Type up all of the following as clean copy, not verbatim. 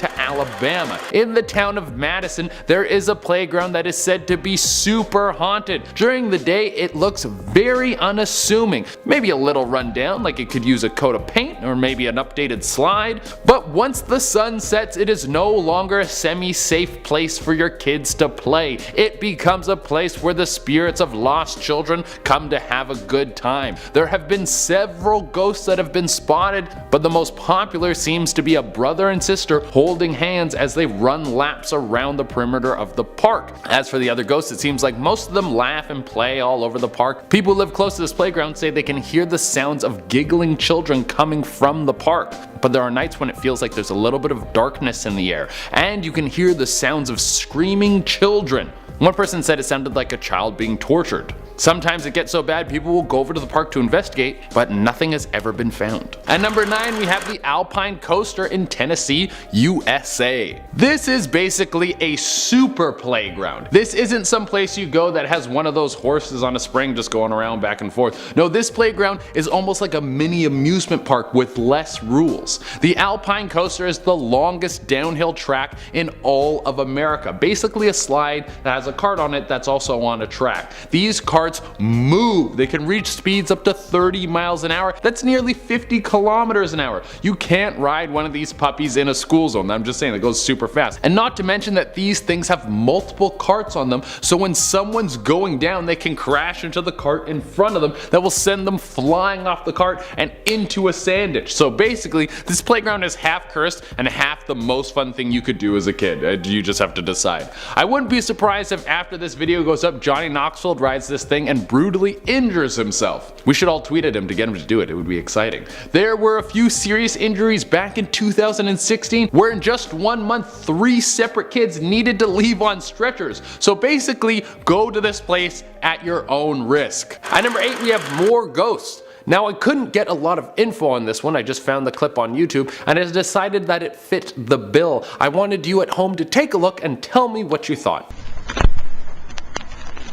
to Alabama. In the town of Madison, there is a playground that is said to be super haunted. During the day, it looks very unassuming. Maybe a little run down, like it could use a coat of paint or maybe an updated slide. But once the sun sets, it is no longer a semi-safe place for your kids to play. It becomes a place where the spirits of lost children come to have a good time. There have been several ghosts that have been spotted, but the most popular seems to be a brother and sister holding hands as they run laps around the perimeter of the park. As for the other ghosts, it seems like most of them laugh and play all over the park. People who live close to this playground say they can hear the sounds of giggling children coming from the park. But there are nights when it feels like there's a little bit of darkness in the air, and you can hear the sounds of screaming children. One person said it sounded like a child being tortured. Sometimes it gets so bad people will go over to the park to investigate, but nothing has ever been found. At number 9, we have the Alpine Coaster in Tennessee, USA. This is basically a super playground. This isn't some place you go that has one of those horses on a spring just going around back and forth. No, this playground is almost like a mini amusement park with less rules. The Alpine Coaster is the longest downhill track in all of America. Basically a slide that has a cart on it that's also on a track. These carts move. They can reach speeds up to 30 miles an hour. That's nearly 50 kilometers an hour. You can't ride one of these puppies in a school zone. I'm just saying, it goes super fast. And not to mention that these things have multiple carts on them, so when someone's going down, they can crash into the cart in front of them that will send them flying off the cart and into a sand ditch. So basically, this playground is half cursed and half the most fun thing you could do as a kid. You just have to decide. I wouldn't be surprised if after this video goes up, Johnny Knoxville rides this thing and brutally injures himself. We should all tweet at him to get him to do it. It would be exciting. There were a few serious injuries back in 2016 where in just 1 month 3 separate kids needed to leave on stretchers. So basically, go to this place at your own risk. At number 8, we have more ghosts. Now, I couldn't get a lot of info on this one. I just found the clip on YouTube and I decided that it fit the bill. I wanted you at home to take a look and tell me what you thought.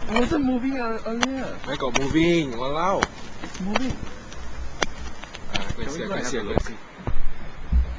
It wasn't moving earlier. I got moving. Walao. It's moving. Let's see.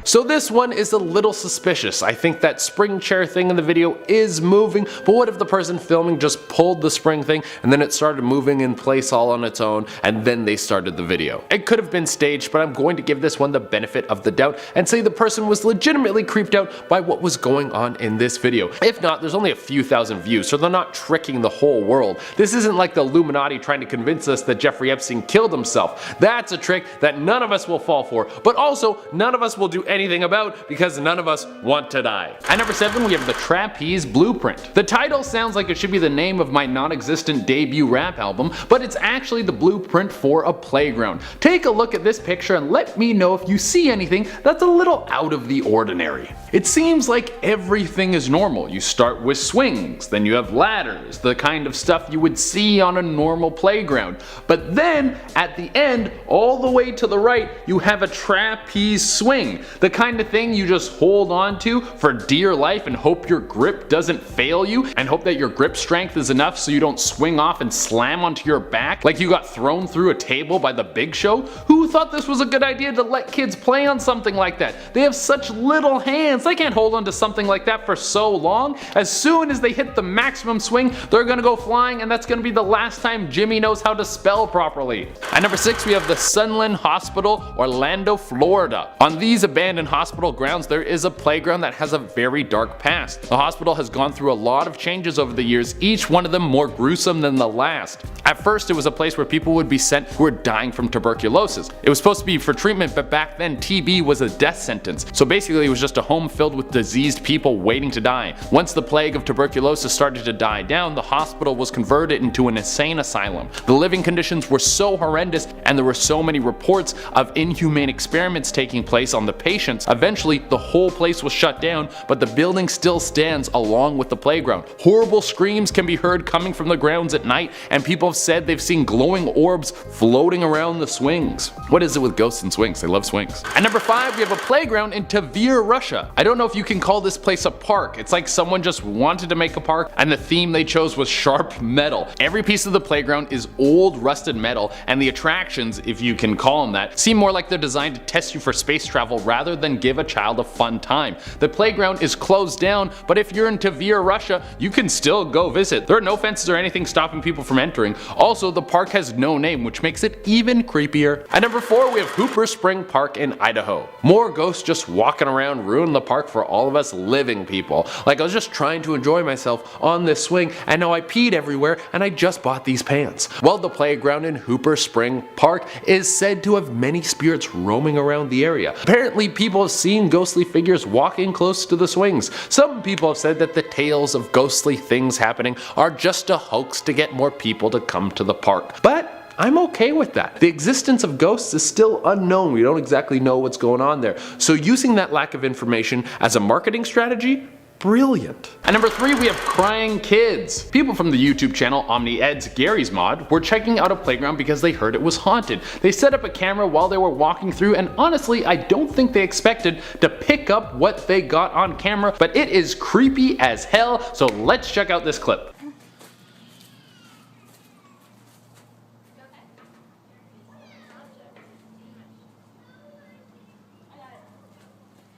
So this one is a little suspicious. I think that spring chair thing in the video is moving, but what if the person filming just pulled the spring thing and then it started moving in place all on its own and then they started the video? It could have been staged, but I'm going to give this one the benefit of the doubt and say the person was legitimately creeped out by what was going on in this video. If not, there's only a few thousand views, so they're not tricking the whole world. This isn't like the Illuminati trying to convince us that Jeffrey Epstein killed himself. That's a trick that none of us will fall for, but also none of us will do anything about because none of us want to die. At number 7, we have the Trapeze Blueprint. The title sounds like it should be the name of my non-existent debut rap album, but it's actually the blueprint for a playground. Take a look at this picture and let me know if you see anything that's a little out of the ordinary. It seems like everything is normal. You start with swings, then you have ladders, the kind of stuff you would see on a normal playground. But then, at the end, all the way to the right, you have a trapeze swing. The kind of thing you just hold on to for dear life and hope your grip doesn't fail you and hope that your grip strength is enough so you don't swing off and slam onto your back like you got thrown through a table by the Big Show. Who thought this was a good idea to let kids play on something like that? They have such little hands. They can't hold on to something like that for so long. As soon as they hit the maximum swing, they're gonna go flying, and that's gonna be the last time Jimmy knows how to spell properly. At number 6, we have the Sunland Hospital, Orlando, Florida. On these abandoned hospital grounds, there is a playground that has a very dark past. The hospital has gone through a lot of changes over the years, each one of them more gruesome than the last. At first, it was a place where people would be sent who were dying from tuberculosis. It was supposed to be for treatment, but back then TB was a death sentence. So basically it was just a home filled with diseased people waiting to die. Once the plague of tuberculosis started to die down, the hospital was converted into an insane asylum. The living conditions were so horrendous and there were so many reports of inhumane experiments taking place on the patients. Eventually, the whole place was shut down, but the building still stands along with the playground. Horrible screams can be heard coming from the grounds at night, and people have said they've seen glowing orbs floating around the swings. What is it with ghosts and swings? They love swings. At number 5, we have a playground in Tver, Russia. I don't know if you can call this place a park. It's like someone just wanted to make a park and the theme they chose was sharp metal. Every piece of the playground is old rusted metal, and the attractions, if you can call them that, seem more like they're designed to test you for space travel rather rather than give a child a fun time. The playground is closed down, but if you're in Tver, Russia, you can still go visit. There are no fences or anything stopping people from entering. Also, the park has no name, which makes it even creepier. At number 4, we have Hooper Spring Park in Idaho. More ghosts just walking around ruin the park for all of us living people. Like, I was just trying to enjoy myself on this swing, and now I peed everywhere, and I just bought these pants. Well, the playground in Hooper Spring Park is said to have many spirits roaming around the area. Apparently, people have seen ghostly figures walking close to the swings. Some people have said that the tales of ghostly things happening are just a hoax to get more people to come to the park. But I'm okay with that. The existence of ghosts is still unknown. We don't exactly know what's going on there. So using that lack of information as a marketing strategy, brilliant. At number 3, we have crying kids. People from the YouTube channel OmniEd's Gary's Mod were checking out a playground because they heard it was haunted. They set up a camera while they were walking through, and honestly, I don't think they expected to pick up what they got on camera, but it is creepy as hell, so let's check out this clip.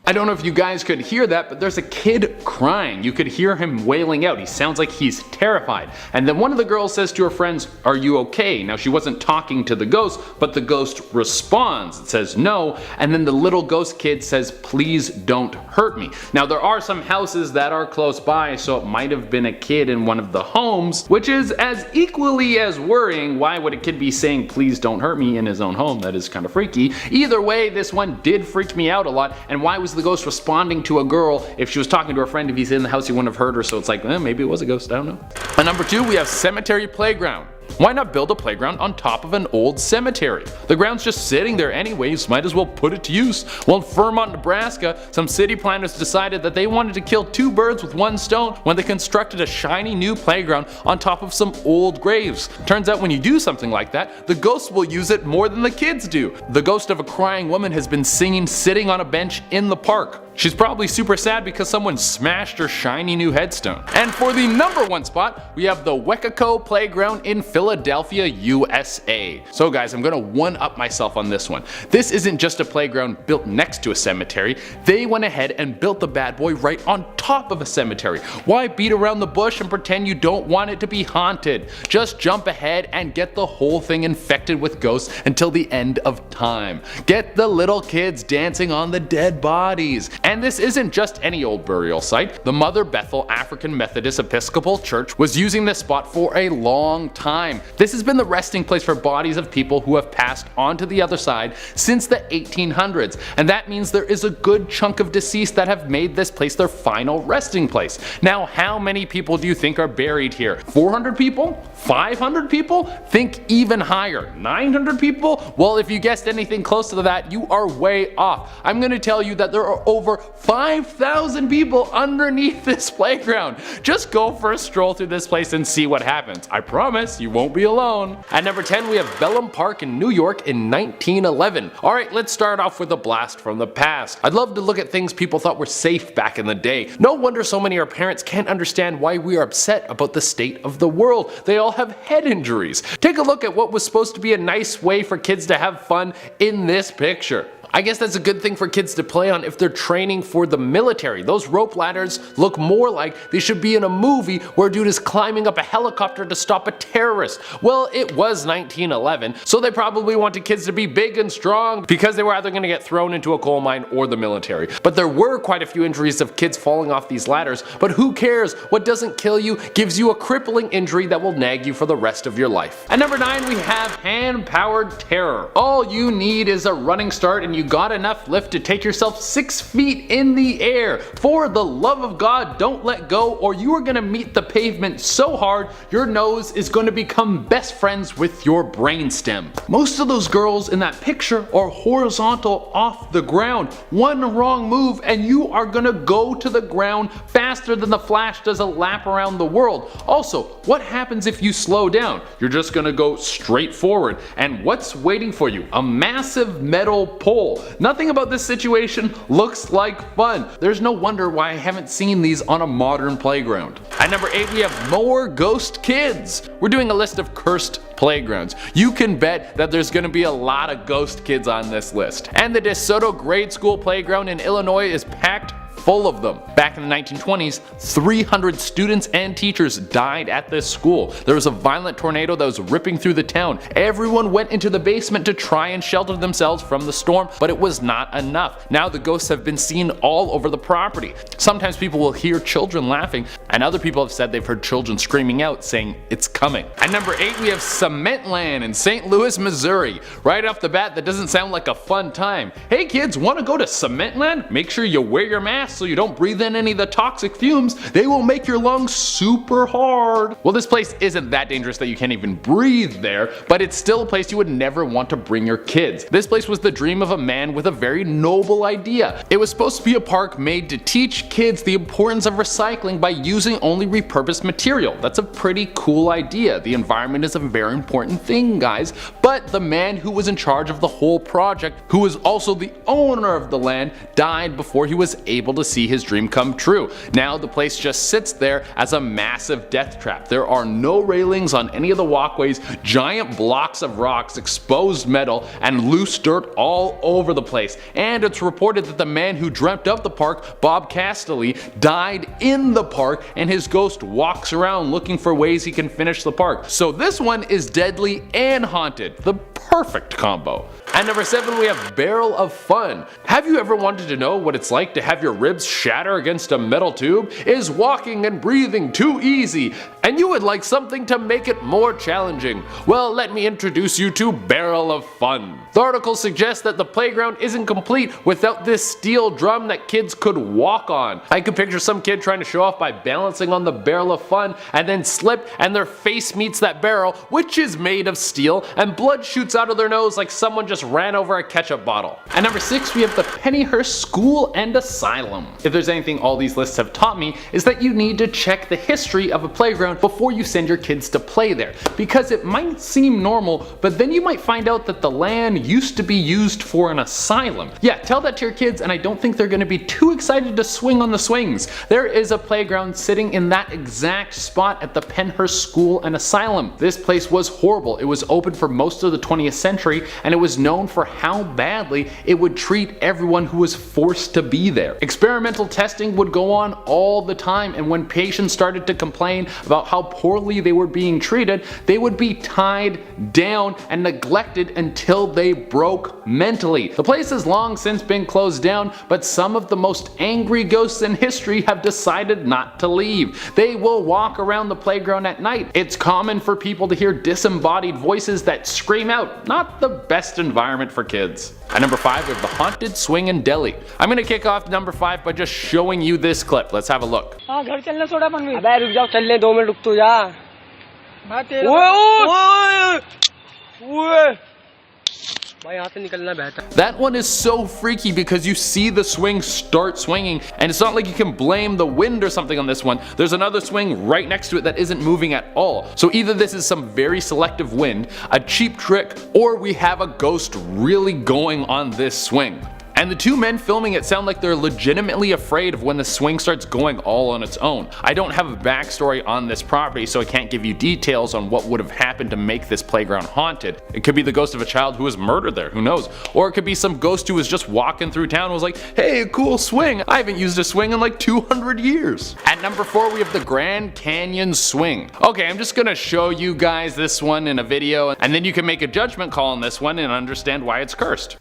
I don't know if you guys could hear that, but there's a kid crying. You could hear him wailing out. He sounds like he's terrified. And then one of the girls says to her friends, "Are you okay?" Now, she wasn't talking to the ghost, but the ghost responds. It says no, and then the little ghost kid says, "Please don't hurt me." Now, there are some houses that are close by, so it might have been a kid in one of the homes, which is as equally as worrying. Why would a kid be saying, "Please don't hurt me" in his own home? That is kind of freaky. Either way, this one did freak me out a lot. And why was the ghost responding to a girl? If she was talking to her friend, if he's in the house, he wouldn't have heard her, so it's like, maybe it was a ghost, I don't know. At number 2, we have cemetery playground. Why not build a playground on top of an old cemetery? The ground's just sitting there anyways, might as well put it to use. Well, in Fremont, Nebraska, some city planners decided that they wanted to kill 2 birds with 1 stone when they constructed a shiny new playground on top of some old graves. Turns out when you do something like that, the ghosts will use it more than the kids do. The ghost of a crying woman has been singing sitting on a bench in the park. She's probably super sad because someone smashed her shiny new headstone. And for the number 1 spot, we have the Wekaco Playground in Philadelphia, USA. So guys, I'm gonna one-up myself on this one. This isn't just a playground built next to a cemetery. They went ahead and built the bad boy right on top of a cemetery. Why beat around the bush and pretend you don't want it to be haunted? Just jump ahead and get the whole thing infected with ghosts until the end of time. Get the little kids dancing on the dead bodies. And this isn't just any old burial site. The Mother Bethel African Methodist Episcopal Church was using this spot for a long time. This has been the resting place for bodies of people who have passed on to the other side since the 1800s, and that means there is a good chunk of deceased that have made this place their final resting place. Now, how many people do you think are buried here? 400 people? 500 people? Think even higher. 900 people? Well, if you guessed anything close to that, you are way off. I'm gonna tell you that there are over 5,000 people underneath this playground. Just go for a stroll through this place and see what happens. I promise you won't be alone. At number 10, we have Bellum Park in New York in 1911. Alright, let's start off with a blast from the past. I'd love to look at things people thought were safe back in the day. No wonder so many of our parents can't understand why we are upset about the state of the world. They all have head injuries. Take a look at what was supposed to be a nice way for kids to have fun in this picture. I guess that's a good thing for kids to play on if they're training for the military. Those rope ladders look more like they should be in a movie where a dude is climbing up a helicopter to stop a terrorist. Well, it was 1911, so they probably wanted kids to be big and strong because they were either going to get thrown into a coal mine or the military. But there were quite a few injuries of kids falling off these ladders, but who cares? What doesn't kill you gives you a crippling injury that will nag you for the rest of your life. At number 9, we have hand-powered terror. All you need is a running start and you got enough lift to take yourself 6 feet in the air. For the love of God, don't let go or you are going to meet the pavement so hard your nose is going to become best friends with your brainstem. Most of those girls in that picture are horizontal off the ground. One wrong move and you are going to go to the ground faster than the Flash does a lap around the world. Also, what happens if you slow down? You're just going to go straight forward. And what's waiting for you? A massive metal pole. hole. Nothing about this situation looks like fun. There's no wonder why I haven't seen these on a modern playground. At number 8 we have more ghost kids. We're doing a list of cursed playgrounds. You can bet that there's gonna be a lot of ghost kids on this list. And the DeSoto Grade School playground in Illinois is packed full of them. Back in the 1920s, 300 students and teachers died at this school. There was a violent tornado that was ripping through the town. Everyone went into the basement to try and shelter themselves from the storm, but it was not enough. Now the ghosts have been seen all over the property. Sometimes people will hear children laughing, and other people have said they've heard children screaming out saying it's coming. At number 8 we have Cement Land in St. Louis, Missouri. Right off the bat, that doesn't sound like a fun time. Hey kids, want to go to Cement Land? Make sure you wear your mask so you don't breathe in any of the toxic fumes. They will make your lungs super hard. Well, this place isn't that dangerous that you can't even breathe there, but it's still a place you would never want to bring your kids. This place was the dream of a man with a very noble idea. It was supposed to be a park made to teach kids the importance of recycling by using only repurposed material. That's a pretty cool idea. The environment is a very important thing, guys. But the man who was in charge of the whole project, who was also the owner of the land, died before he was able to see his dream come true. Now the place just sits there as a massive death trap. There are no railings on any of the walkways, giant blocks of rocks, exposed metal, and loose dirt all over the place. And it's reported that the man who dreamt up the park, Bob Castelli, died in the park, and his ghost walks around looking for ways he can finish the park. So this one is deadly and haunted. The perfect combo. At number 7 we have Barrel of Fun. Have you ever wanted to know what it's like to have your ribs shatter against a metal tube? Is walking and breathing too easy, and you would like something to make it more challenging? Well, let me introduce you to Barrel of Fun. The article suggests that the playground isn't complete without this steel drum that kids could walk on. I could picture some kid trying to show off by balancing on the Barrel of Fun and then slip and their face meets that barrel, which is made of steel, and blood shoots out of their nose like someone just ran over a ketchup bottle. At number 6 we have the Pennyhurst School and Asylum. If there's anything all these lists have taught me, is that you need to check the history of a playground before you send your kids to play there, because it might seem normal, but then you might find out that the land used to be used for an asylum. Yeah, tell that to your kids and I don't think they're going to be too excited to swing on the swings. There is a playground sitting in that exact spot at the Pennyhurst School and Asylum. This place was horrible. It was open for most of the 20th century and it was known for how badly it would treat everyone who was forced to be there. Experimental testing would go on all the time, and when patients started to complain about how poorly they were being treated, they would be tied down and neglected until they broke mentally. The place has long since been closed down, but some of the most angry ghosts in history have decided not to leave. They will walk around the playground at night. It's common for people to hear disembodied voices that scream out. Not the best environment for kids. At number 5 we have the Haunted Swing in Delhi. I'm gonna kick off number 5 by just showing you this clip. Let's have a look. घर चलने थोड़ा मन में अबे रुक जाओ चलने 2 minute रुक तो जा ओए भाई यहाँ से निकलना बेहतर. That one is so freaky because you see the swing start swinging, and it's not like you can blame the wind or something on this one. There's another swing right next to it that isn't moving at all. So either this is some very selective wind, a cheap trick, or we have a ghost really going on this swing. And the two men filming it sound like they're legitimately afraid of when the swing starts going all on its own. I don't have a backstory on this property, so I can't give you details on what would have happened to make this playground haunted. It could be the ghost of a child who was murdered there, who knows? Or it could be some ghost who was just walking through town and was like, hey, a cool swing. I haven't used a swing in like 200 years. At number 4 we have the Grand Canyon Swing. Okay, I'm just gonna show you guys this one in a video, and then you can make a judgment call on this one and understand why it's cursed.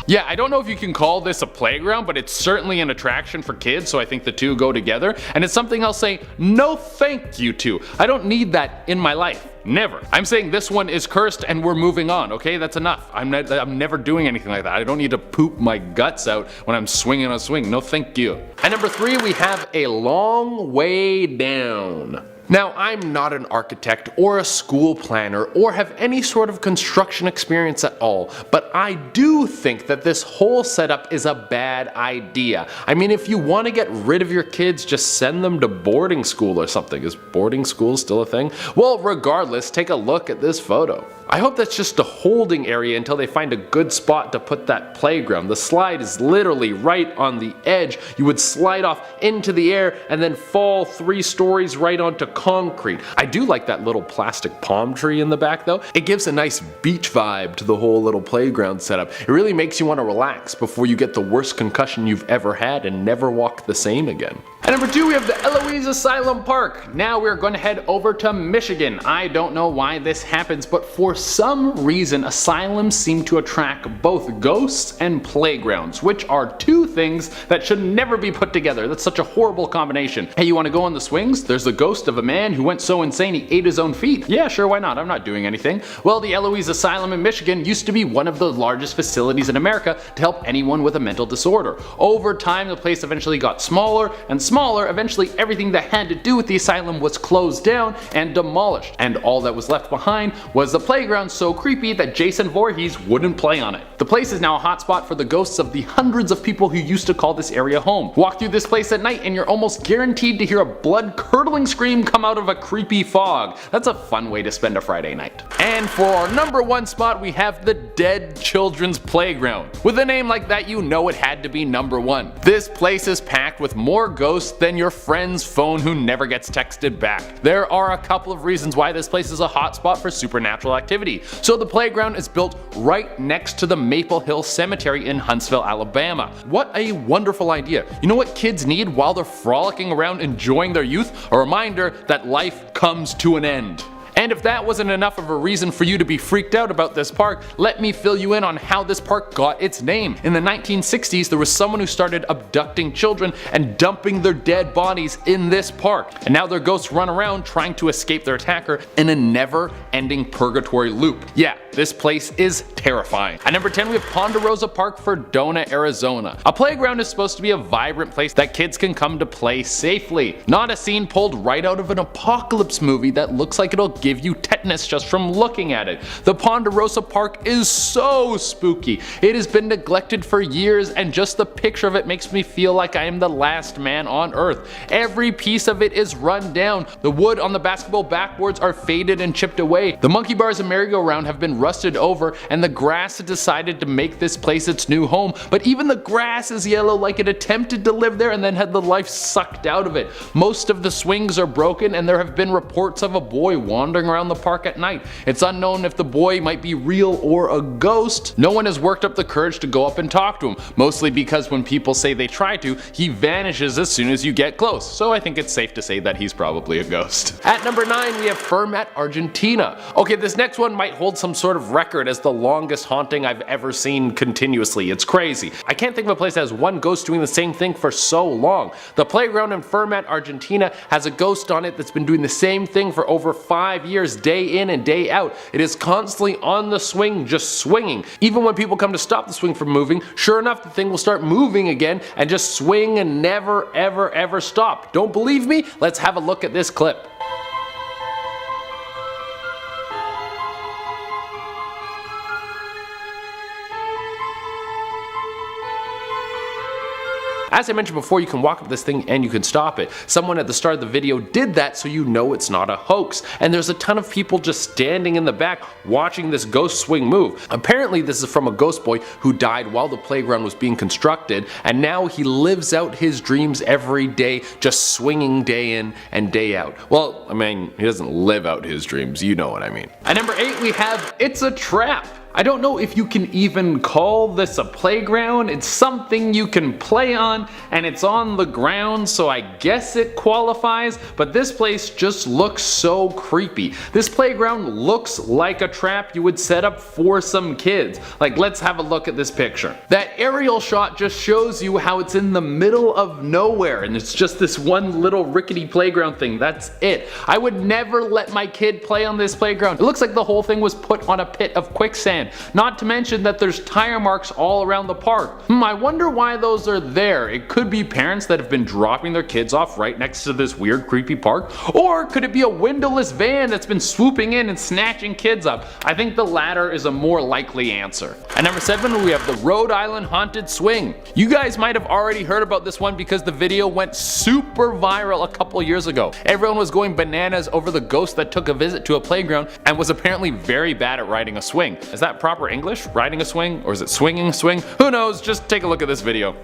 Yeah, I don't know if you can call this a playground, but it's certainly an attraction for kids, so I think the two go together, and it's something I'll say no thank you to. I don't need that in my life. Never. I'm saying this one is cursed and we're moving on, okay? That's enough. I'm never doing anything like that. I don't need to poop my guts out when I'm swinging a swing. No thank you. At number 3 we have A Long Way Down. Now, I'm not an architect or a school planner or have any sort of construction experience at all, but I do think that this whole setup is a bad idea. I mean, if you want to get rid of your kids, just send them to boarding school or something. Is boarding school still a thing? Well, regardless, take a look at this photo. I hope that's just a holding area until they find a good spot to put that playground. The slide is literally right on the edge. You would slide off into the air and then fall 3 stories right onto concrete. I do like that little plastic palm tree in the back though. It gives a nice beach vibe to the whole little playground setup. It really makes you want to relax before you get the worst concussion you've ever had and never walk the same again. At number 2, we have the Eloise Asylum Park. Now we're going to head over to Michigan. I don't know why this happens, but for some reason asylums seem to attract both ghosts and playgrounds, which are 2 things that should never be put together. That's such a horrible combination. Hey, you want to go on the swings? There's the ghost of a man who went so insane he ate his own feet. Yeah, sure, why not? I'm not doing anything. Well, the Eloise Asylum in Michigan used to be one of the largest facilities in America to help anyone with a mental disorder. Over time, the place eventually got smaller and smaller. Eventually, everything that had to do with the asylum was closed down and demolished, and all that was left behind was the playground so creepy that Jason Voorhees wouldn't play on it. The place is now a hotspot for the ghosts of the hundreds of people who used to call this area home. Walk through this place at night and you're almost guaranteed to hear a blood-curdling scream come out of a creepy fog. That's a fun way to spend a Friday night. And for our number 1 spot, we have the Dead Children's Playground. With a name like that, you know it had to be number 1. This place is packed with more ghosts than your friend's phone who never gets texted back. There are a couple of reasons why this place is a hotspot for supernatural activity. So the playground is built right next to the Maple Hill Cemetery in Huntsville, Alabama. What a wonderful idea. You know what kids need while they're frolicking around enjoying their youth? A reminder that life comes to an end. And if that wasn't enough of a reason for you to be freaked out about this park, let me fill you in on how this park got its name. In the 1960s, there was someone who started abducting children and dumping their dead bodies in this park. And now their ghosts run around trying to escape their attacker in a never-ending purgatory loop. Yeah, this place is terrifying. At number 10, we have Ponderosa Park, Fredona, Arizona. A playground is supposed to be a vibrant place that kids can come to play safely. Not a scene pulled right out of an apocalypse movie that looks like it'll give you tetanus just from looking at it. The Ponderosa Park is so spooky. It has been neglected for years and just the picture of it makes me feel like I am the last man on earth. Every piece of it is run down. The wood on the basketball backboards are faded and chipped away. The monkey bars and merry-go-round have been rusted over and the grass has decided to make this place its new home. But even the grass is yellow like it attempted to live there and then had the life sucked out of it. Most of the swings are broken and there have been reports of a boy wandering around the park at night. It's unknown if the boy might be real or a ghost. No one has worked up the courage to go up and talk to him, mostly because when people say they try to, he vanishes as soon as you get close. So I think it's safe to say that he's probably a ghost. At number 9, we have Fermat, Argentina. Okay, this next one might hold some sort of record as the longest haunting I've ever seen continuously. It's crazy. I can't think of a place that has one ghost doing the same thing for so long. The playground in Fermat, Argentina has a ghost on it that's been doing the same thing for over 5 years, day in and day out. It is constantly on the swing, just swinging. Even when people come to stop the swing from moving, sure enough the thing will start moving again and just swing and never ever stop. Don't believe me? Let's have a look at this clip. As I mentioned before, you can walk up this thing and you can stop it. Someone at the start of the video did that so you know it's not a hoax. And there's a ton of people just standing in the back watching this ghost swing move. Apparently this is from a ghost boy who died while the playground was being constructed, and now he lives out his dreams every day, just swinging day in and day out. Well, I mean, he doesn't live out his dreams, you know what I mean. At number 8 we have It's a Trap. I don't know if you can even call this a playground. It's something you can play on and it's on the ground, so I guess it qualifies, but this place just looks so creepy. This playground looks like a trap you would set up for some kids. Like, let's have a look at this picture. That aerial shot just shows you how it's in the middle of nowhere and it's just this one little rickety playground thing. That's it. I would never let my kid play on this playground. It looks like the whole thing was put on a pit of quicksand. sand. Not to mention that there's tire marks all around the park. I wonder why those are there. It could be parents that have been dropping their kids off right next to this weird creepy park, or could it be a windowless van that's been swooping in and snatching kids up? I think the latter is a more likely answer. At number 7 we have the Rhode Island Haunted Swing. You guys might have already heard about this one because the video went super viral a couple years ago. Everyone was going bananas over the ghost that took a visit to a playground and was apparently very bad at riding a swing. Is that proper English? Riding a swing? Or is it swinging a swing? Who knows? Just take a look at this video.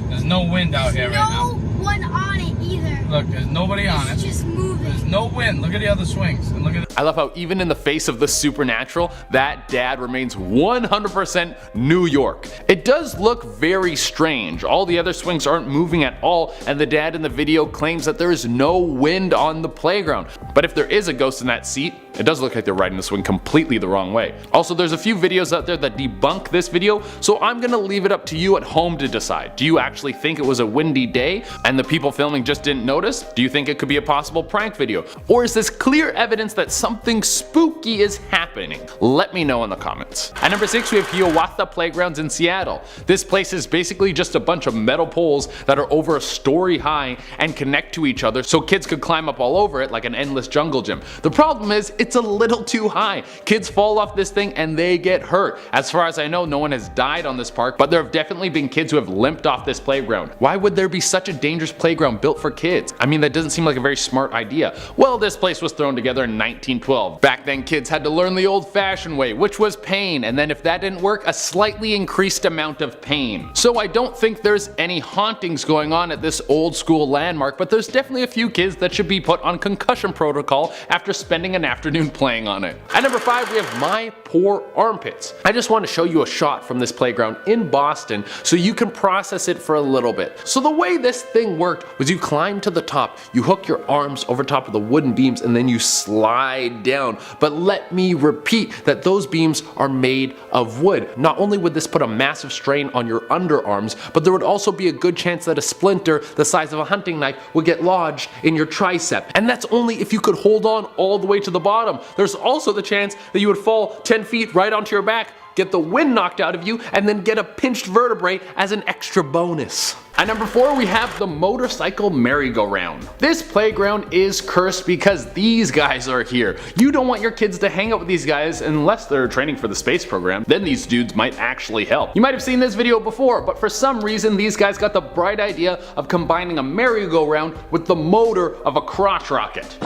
There's no wind out here right now. No one on it either. Look, there's nobody on it. It's just moving. There's no wind. Look at the other swings. And look at I love how even in the face of the supernatural, that dad remains 100% New York. It does look very strange. All the other swings aren't moving at all, and the dad in the video claims that there is no wind on the playground. But if there is a ghost in that seat, it does look like they're riding the swing completely the wrong way. Also, there's a few videos out there that debunk this video, so I'm gonna leave it up to you at home to decide. Do you actually think it was a windy day and the people filming just didn't notice? Do you think it could be a possible prank video? Or is this clear evidence that something spooky is happening? Let me know in the comments. At number 6 we have Hiawatha Playgrounds in Seattle. This place is basically just a bunch of metal poles that are over a story high and connect to each other so kids could climb up all over it like an endless jungle gym. The problem is it's a little too high. Kids fall off this thing and they get hurt. As far as I know, no one has died on this park, but there have definitely been kids who have limped off this playground. Why would there be such a dangerous playground built for kids? I mean, that doesn't seem like a very smart idea. Well, this place was thrown together in 1912. Back then kids had to learn the old-fashioned way, which was pain, and then if that didn't work, a slightly increased amount of pain. So I don't think there's any hauntings going on at this old school landmark, but there's definitely a few kids that should be put on concussion protocol after spending an afternoon playing on it. At number 5 we have My Poor Armpits. I just want to show you a shot from this playground in Boston so you can process it for a little bit. So the way this thing worked was you climb to the top, you hook your arms over top of the wooden beams, and then you slide down. But let me repeat that those beams are made of wood. Not only would this put a massive strain on your underarms, but there would also be a good chance that a splinter the size of a hunting knife would get lodged in your tricep. And that's only if you could hold on all the way to the bottom. There's also the chance that you would fall 10 feet right onto your back, get the wind knocked out of you, and then get a pinched vertebrae as an extra bonus. At number 4 we have the motorcycle merry-go-round. This playground is cursed because these guys are here. You don't want your kids to hang out with these guys unless they're training for the space program. Then these dudes might actually help. You might have seen this video before, but for some reason these guys got the bright idea of combining a merry-go-round with the motor of a crotch rocket.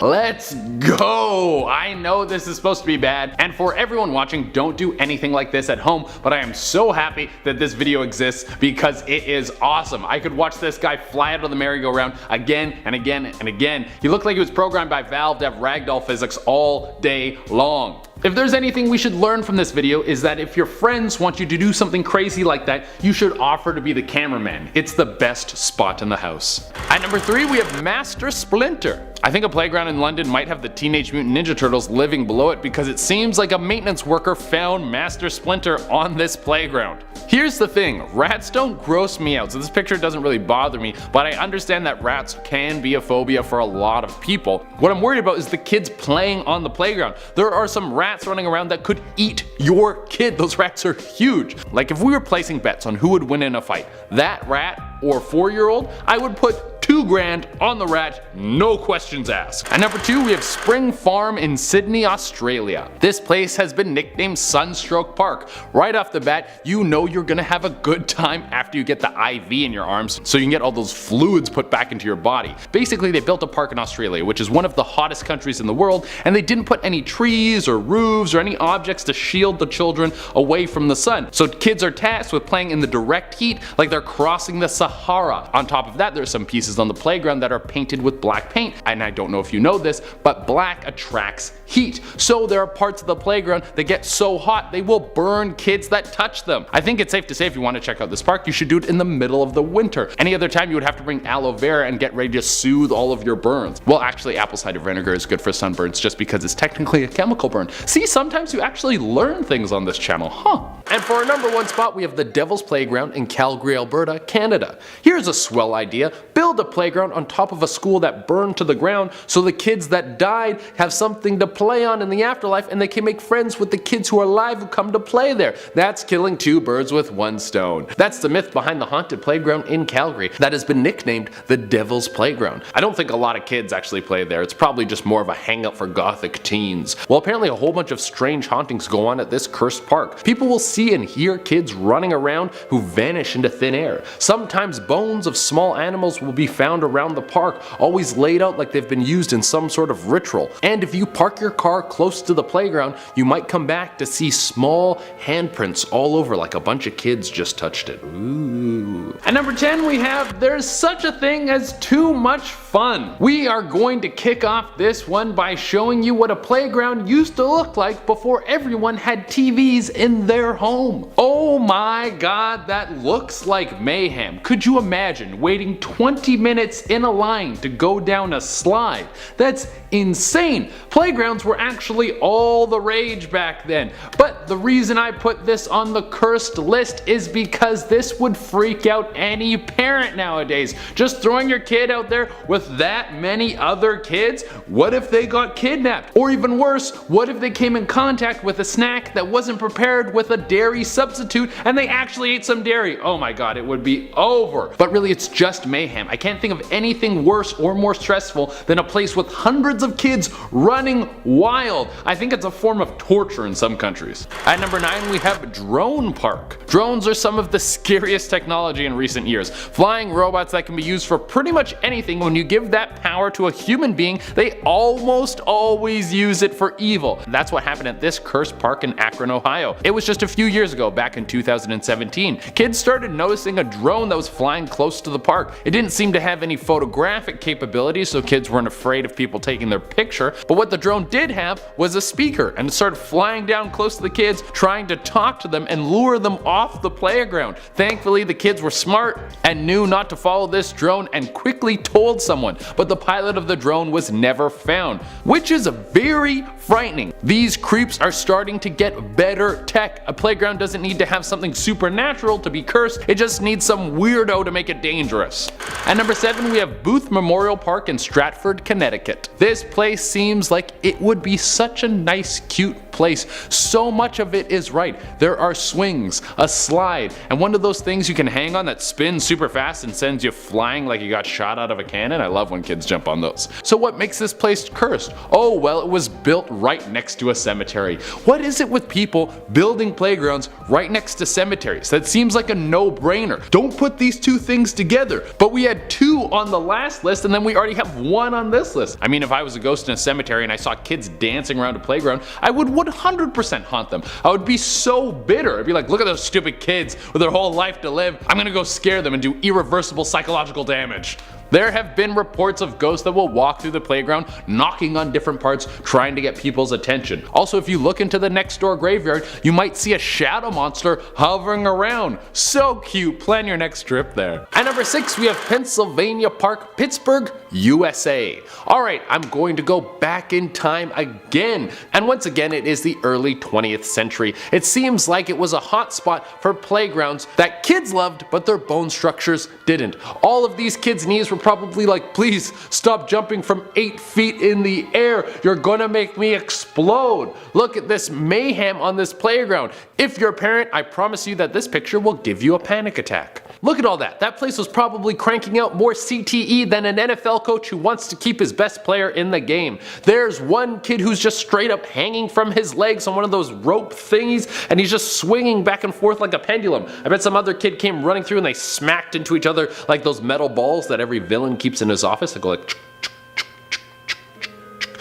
Let's go! I know this is supposed to be bad, and for everyone watching, don't do anything like this at home, but I am so happy that this video exists because it is awesome. I could watch this guy fly out of the merry-go-round again and again and again. He looked like he was programmed by Valve to have ragdoll physics all day long. If there's anything we should learn from this video is that if your friends want you to do something crazy like that, you should offer to be the cameraman. It's the best spot in the house. At number 3 we have Master Splinter. I think a playground in London might have the Teenage Mutant Ninja Turtles living below it because it seems like a maintenance worker found Master Splinter on this playground. Here's the thing, rats don't gross me out, so this picture doesn't really bother me, but I understand that rats can be a phobia for a lot of people. What I'm worried about is the kids playing on the playground. There are some rats running around that could eat your kid. Those rats are huge. Like if we were placing bets on who would win in a fight, that rat or 4-year-old, I would put $2 grand on the rat, no questions asked. At number 2 we have Spring Farm in Sydney, Australia. This place has been nicknamed Sunstroke Park. Right off the bat, you know you're gonna have a good time after you get the IV in your arms so you can get all those fluids put back into your body. Basically they built a park in Australia, which is one of the hottest countries in the world, and they didn't put any trees or roofs or any objects to shield the children away from the sun. So kids are tasked with playing in the direct heat like they're crossing the Sahara. On top of that, there's some pieces on the playground that are painted with black paint, and I don't know if you know this, but black attracts heat. So there are parts of the playground that get so hot they will burn kids that touch them. I think it's safe to say if you want to check out this park, you should do it in the middle of the winter. Any other time you would have to bring aloe vera and get ready to soothe all of your burns. Well, actually apple cider vinegar is good for sunburns just because it's technically a chemical burn. See, sometimes you actually learn things on this channel, huh? And for our number 1 spot, we have the Devil's Playground in Calgary, Alberta, Canada. Here's a swell idea. Build a playground on top of a school that burned to the ground so the kids that died have something to play on in the afterlife, and they can make friends with the kids who are alive who come to play there. That's killing 2 birds with 1 stone. That's the myth behind the haunted playground in Calgary that has been nicknamed the Devil's Playground. I don't think a lot of kids actually play there. It's probably just more of a hangout for gothic teens. Well, apparently a whole bunch of strange hauntings go on at this cursed park. People will see and hear kids running around who vanish into thin air. Sometimes bones of small animals will be found around the park, always laid out like they've been used in some sort of ritual. And if you park your car close to the playground, you might come back to see small handprints all over like a bunch of kids just touched it. Ooh. At number 10 we have There's Such a Thing as Too Much Fun. We are going to kick off this one by showing you what a playground used to look like before everyone had TVs in their home. Oh my god, that looks like mayhem. Could you imagine waiting 20 minutes in a line to go down a slide? That's insane. Playgrounds were actually all the rage back then. But the reason I put this on the cursed list is because this would freak out any parent nowadays. Just throwing your kid out there with that many other kids? What if they got kidnapped? Or even worse, what if they came in contact with a snack that wasn't prepared with a dairy substitute and they actually ate some dairy? Oh my god, it would be over. But really, it's just mayhem. I can't think of anything worse or more stressful than a place with hundreds of kids running wild. I think it's a form of torture in some countries. At number 9 we have Drone Park. Drones are some of the scariest technology in recent years. Flying robots that can be used for pretty much anything. When you give that power to a human being, they almost always use it for evil. That's what happened at this cursed park in Akron, Ohio. It was just a few years ago, back in 2017. Kids started noticing a drone that was flying close to the park. It didn't seem to have any photographic capabilities, so kids weren't afraid of people taking their picture, but what the drone did have was a speaker, and it started flying down close to the kids, trying to talk to them and lure them off the playground. Thankfully, the kids were smart and knew not to follow this drone and quickly told someone, but the pilot of the drone was never found, which is very frightening. These creeps are starting to get better tech. A playground doesn't need to have something supernatural to be cursed, it just needs some weirdo to make it dangerous. At number 7 we have Booth Memorial Park in Stratford, Connecticut. This place seems like it would be such a nice, cute place. So much of it is right. There are swings, a slide, and one of those things you can hang on that spins super fast and sends you flying like you got shot out of a cannon. I love when kids jump on those. So what makes this place cursed? Oh well, it was built right next to a cemetery. What is it with people building playgrounds right next to cemeteries? That seems like a no-brainer. Don't put these two things together. But we had 2 on the last list, and then we already have 1 on this list. I mean, if I was a ghost in a cemetery and I saw kids dancing around a playground, I would 100% haunt them. I would be so bitter. I'd be like, look at those stupid kids with their whole life to live. I'm gonna go scare them and do irreversible psychological damage. There have been reports of ghosts that will walk through the playground, knocking on different parts, trying to get people's attention. Also, if you look into the next door graveyard, you might see a shadow monster hovering around. So cute, plan your next trip there. At number 6 we have Pennsylvania Park, Pittsburgh, USA. Alright, I'm going to go back in time again. And once again, it is the early 20th century. It seems like it was a hot spot for playgrounds that kids loved, but their bone structures didn't. All of these kids' knees were probably like, please stop jumping from 8 feet in the air. You're gonna make me explode. Look at this mayhem on this playground. If you're a parent, I promise you that this picture will give you a panic attack. Look at all that. That place was probably cranking out more CTE than an NFL coach who wants to keep his best player in the game. There's one kid who's just straight up hanging from his legs on one of those rope thingies, and he's just swinging back and forth like a pendulum. I bet some other kid came running through and they smacked into each other like those metal balls that every villain keeps in his office that go like.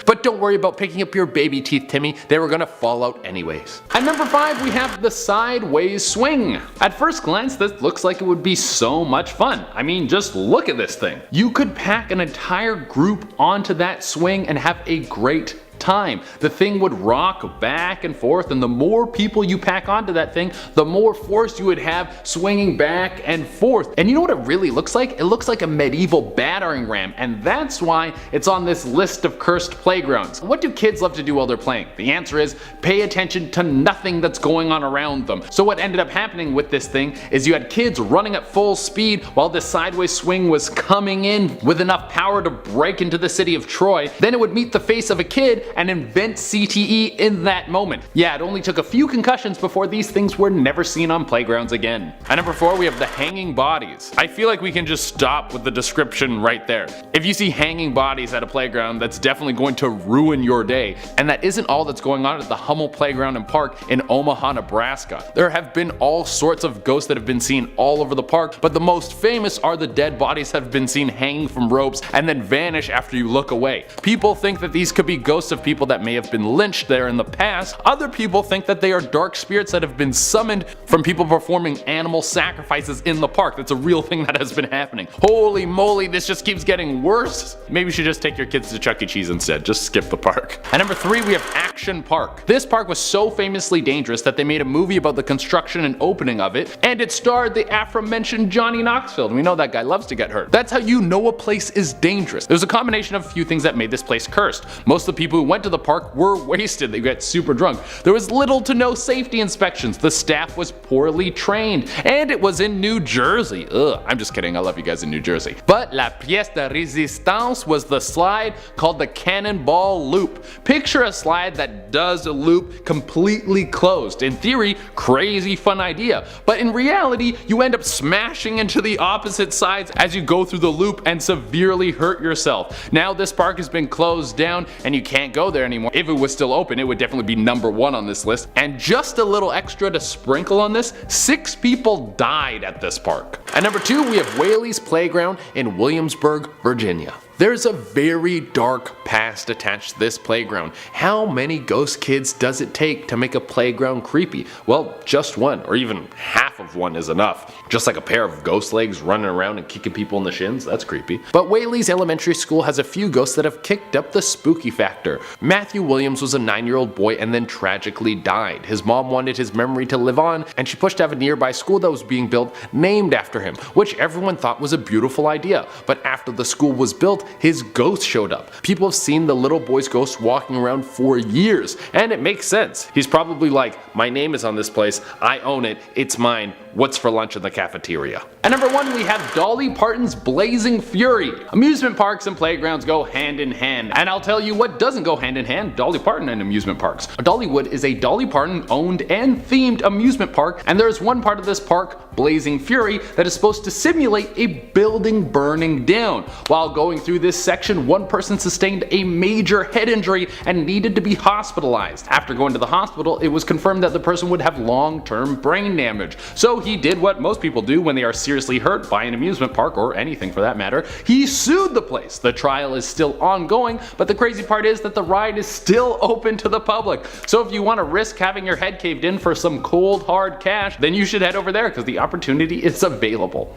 But don't worry about picking up your baby teeth, Timmy. They were gonna fall out anyways. At number 5 we have the sideways swing. At first glance, this looks like it would be so much fun. I mean, just look at this thing. You could pack an entire group onto that swing and have a great time. The thing would rock back and forth, and the more people you pack onto that thing, the more force you would have swinging back and forth. And you know what it really looks like? It looks like a medieval battering ram, and that's why it's on this list of cursed playgrounds. What do kids love to do while they're playing? The answer is pay attention to nothing that's going on around them. So what ended up happening with this thing is you had kids running at full speed while this sideways swing was coming in with enough power to break into the city of Troy. Then it would meet the face of a kid and invent CTE in that moment. Yeah, it only took a few concussions before these things were never seen on playgrounds again. At number 4, we have the hanging bodies. I feel like we can just stop with the description right there. If you see hanging bodies at a playground, that's definitely going to ruin your day. And that isn't all that's going on at the Hummel Playground and Park in Omaha, Nebraska. There have been all sorts of ghosts that have been seen all over the park, but the most famous are the dead bodies that have been seen hanging from ropes and then vanish after you look away. People think that these could be ghosts of people that may have been lynched there in the past. Other people think that they are dark spirits that have been summoned from people performing animal sacrifices in the park. That's a real thing that has been happening. Holy moly, this just keeps getting worse. Maybe you should just take your kids to Chuck E. Cheese instead. Just skip the park. At number 3, we have Action Park. This park was so famously dangerous that they made a movie about the construction and opening of it, and it starred the aforementioned Johnny Knoxville, and we know that guy loves to get hurt. That's how you know a place is dangerous. There's a combination of a few things that made this place cursed. Most of the people who went to the park were wasted. They got super drunk. There was little to no safety inspections. The staff was poorly trained, and it was in New Jersey. Ugh, I'm just kidding. I love you guys in New Jersey. But la pièce de résistance was the slide called the Cannonball Loop. Picture a slide that does a loop completely closed. In theory, crazy fun idea, but in reality, you end up smashing into the opposite sides as you go through the loop and severely hurt yourself. Now this park has been closed down and you can't go there anymore. If it was still open, it would definitely be number 1 on this list. And just a little extra to sprinkle on this, 6 people died at this park. At number 2, we have Whaley's Playground in Williamsburg, Virginia. There's a very dark past attached to this playground. How many ghost kids does it take to make a playground creepy? Well, just one, or even half of one is enough. Just like a pair of ghost legs running around and kicking people in the shins, that's creepy. But Whaley's Elementary School has a few ghosts that have kicked up the spooky factor. Matthew Williams was a 9-year-old boy and then tragically died. His mom wanted his memory to live on, and she pushed to have a nearby school that was being built named after him, which everyone thought was a beautiful idea. But after the school was built, his ghost showed up. People have seen the little boy's ghost walking around for years, and it makes sense. He's probably like, my name is on this place, I own it, it's mine, what's for lunch in the cafeteria? At number 1, we have Dolly Parton's Blazing Fury. Amusement parks and playgrounds go hand in hand, and I'll tell you what doesn't go hand in hand, Dolly Parton and amusement parks. Dollywood is a Dolly Parton owned and themed amusement park, and there's one part of this park, Blazing Fury, that is supposed to simulate a building burning down. While going through this section, one person sustained a major head injury and needed to be hospitalized. After going to the hospital, it was confirmed that the person would have long-term brain damage. So he did what most people do when they are seriously hurt by an amusement park, or anything for that matter. He sued the place. The trial is still ongoing, but the crazy part is that the ride is still open to the public. So if you want to risk having your head caved in for some cold hard cash, then you should head over there because the opportunity is available.